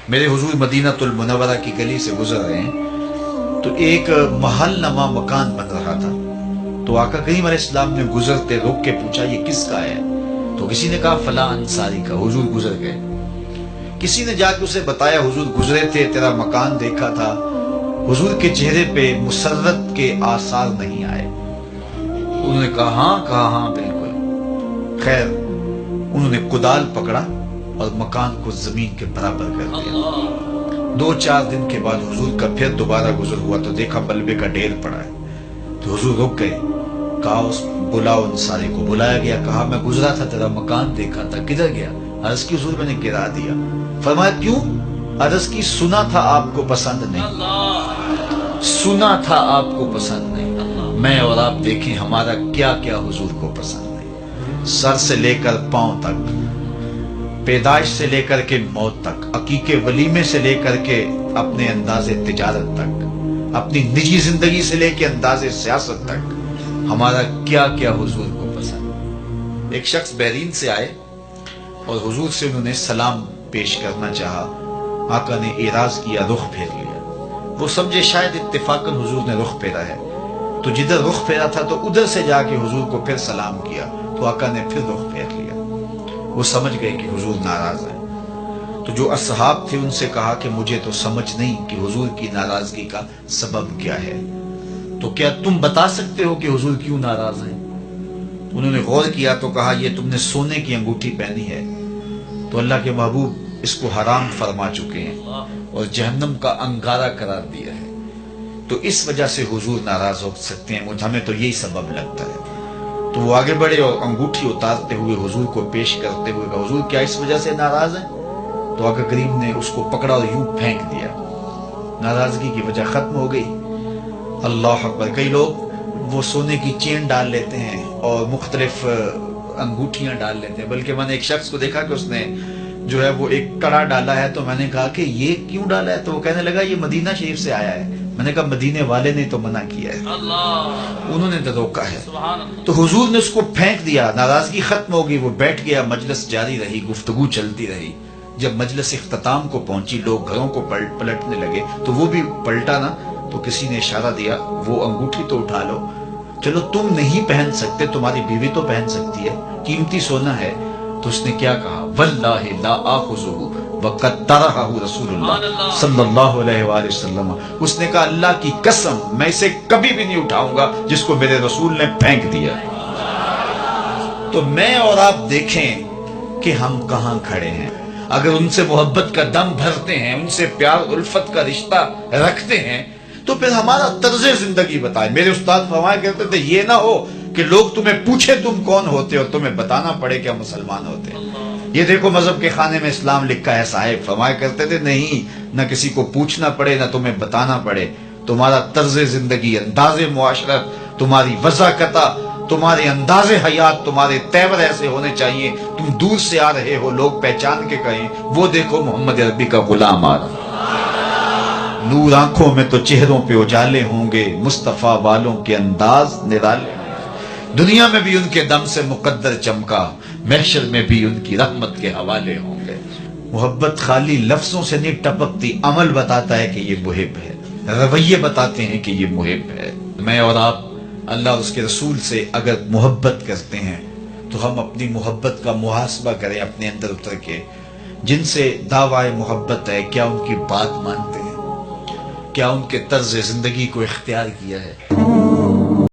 میرے حضور مدینہ المنورہ کی گلی سے گزر رہے ہیں تو ایک محل نما مکان بن رہا تھا. تو آقا کریم علیہ السلام نے گزرتے روک کے پوچھا یہ کس کا ہے؟ تو کسی نے کہا فلاں انصاری کا. حضور گزر گئے. کسی نے جا کے اسے بتایا حضور گزرے تھے، تیرا مکان دیکھا تھا. حضور کے چہرے پہ مسرت کے آثار نہیں آئے. انہوں نے کہا ہاں بالکل. خیر انہوں نے کدال پکڑا اور مکان کو زمین کے برابر کر دیا. 2-4 دن کے بعد حضور کا پھر دوبارہ گزر ہوا تو دیکھا ملبے کا ڈھیر پڑا ہے. تو حضور رک گئے. کہا بلاؤ انصاری کو. بلایا گیا. کہا میں گزرا تھا، تیرا مکان دیکھا تھا، کدھر گیا؟ عرض کی حضور میں نے گرا دیا. فرمایا کیوں؟ عرض کی سنا تھا آپ کو پسند نہیں، سنا تھا آپ کو پسند نہیں. میں اور آپ دیکھیں ہمارا کیا کیا حضور کو پسند نہیں. سر سے لے کر پاؤں تک، پیدائش سے لے کر کے موت تک، عقیقے ولیمے سے لے کر کے اپنے انداز تجارت تک، اپنی نجی زندگی سے لے کے انداز سیاست تک، ہمارا کیا کیا حضور کو پسند. ایک شخص بحرین سے آئے اور حضور سے انہوں نے سلام پیش کرنا چاہا. آقا نے اعراض کیا، رخ پھیر لیا. وہ سمجھے شاید اتفاقاً حضور نے رخ پھیرا ہے، تو جدھر رخ پھیرا تھا تو ادھر سے جا کے حضور کو پھر سلام کیا. تو آقا نے پھر رخ پھیر لیا. وہ سمجھ گئے کہ حضور ناراض ہیں. تو جو اصحاب تھے ان سے کہا کہ مجھے تو سمجھ نہیں کہ حضور کی ناراضگی کا سبب کیا ہے، تو کیا تم بتا سکتے ہو کہ حضور کیوں ناراض ہیں؟ انہوں نے غور کیا تو کہا یہ تم نے سونے کی انگوٹھی پہنی ہے تو اللہ کے محبوب اس کو حرام فرما چکے ہیں اور جہنم کا انگارہ قرار دیا ہے، تو اس وجہ سے حضور ناراض ہو سکتے ہیں. ہمیں تو یہی سبب لگتا ہے. تو وہ آگے بڑھے اور انگوٹھی اتارتے ہوئے حضور کو پیش کرتے ہوئے کہا حضور کیا اس وجہ سے ناراض ہیں؟ تو آقا کریم نے اس کو پکڑا اور یوں پھینک دیا. ناراضگی کی وجہ ختم ہو گئی. اللہ اکبر. کئی لوگ وہ سونے کی چین ڈال لیتے ہیں اور مختلف انگوٹھیاں ڈال لیتے ہیں. بلکہ میں نے ایک شخص کو دیکھا کہ اس نے جو ہے وہ ایک کڑا ڈالا ہے. تو میں نے کہا کہ یہ کیوں ڈالا ہے؟ تو وہ کہنے لگا یہ مدینہ شریف سے آیا ہے. میں نے کہا مدینے والے نے تو منع کیا ہے، انہوں نے تو روکا ہے. تو حضور نے اس کو پھینک دیا. ناراضگی ختم ہوگی. وہ بیٹھ گیا. مجلس جاری رہی، گفتگو چلتی رہی. جب مجلس اختتام کو پہنچی لوگ گھروں کو پلٹنے لگے تو وہ بھی پلٹا نا. تو کسی نے اشارہ دیا وہ انگوٹھی تو اٹھا لو. چلو تم نہیں پہن سکتے، تمہاری بیوی تو پہن سکتی ہے، قیمتی سونا ہے. تو اس نے کیا کہا؟ واللہ لا آخذہ وقد طرحہ رسول اللہ صلی اللہ علیہ وآلہ وسلم. اس نے کہا اللہ کی قسم میں اسے کبھی بھی نہیں اٹھاؤں گا جس کو میرے رسول نے پھینک دیا. تو میں اور آپ دیکھیں کہ ہم کہاں کھڑے ہیں. اگر ان سے محبت کا دم بھرتے ہیں، ان سے پیار الفت کا رشتہ رکھتے ہیں تو پھر ہمارا طرز زندگی بتائیں. میرے استاد فرمایا کرتے تھے یہ نہ ہو کہ لوگ تمہیں پوچھے تم کون ہوتے اور تمہیں بتانا پڑے کہ ہم مسلمان ہوتے ہیں. یہ دیکھو مذہب کے خانے میں اسلام لکھا ہے. صاحب فرمایا کرتے تھے نہیں، نہ کسی کو پوچھنا پڑے نہ تمہیں بتانا پڑے. تمہارا طرز زندگی، انداز معاشرت، تمہاری وضاحت، تمہارے انداز حیات، تمہارے تیور ایسے ہونے چاہیے تم دور سے آ رہے ہو لوگ پہچان کے کہیں وہ دیکھو محمد عربی کا غلام آ رہا. نور آنکھوں میں تو چہروں پہ اجالے ہوں گے، مصطفیٰ والوں کے انداز نرالے. دنیا میں بھی ان کے دم سے مقدر چمکا، محشر میں بھی ان کی رحمت کے حوالے ہوں گے. محبت خالی لفظوں سے نہیں ٹپکتی، عمل بتاتا ہے کہ یہ محب ہے، رویے بتاتے ہیں کہ یہ محب ہے. میں اور آپ اللہ اور اس کے رسول سے اگر محبت کرتے ہیں تو ہم اپنی محبت کا محاسبہ کریں اپنے اندر اتر کے. جن سے دعوی محبت ہے کیا ان کی بات مانتے ہیں؟ کیا ان کے طرز زندگی کو اختیار کیا ہے؟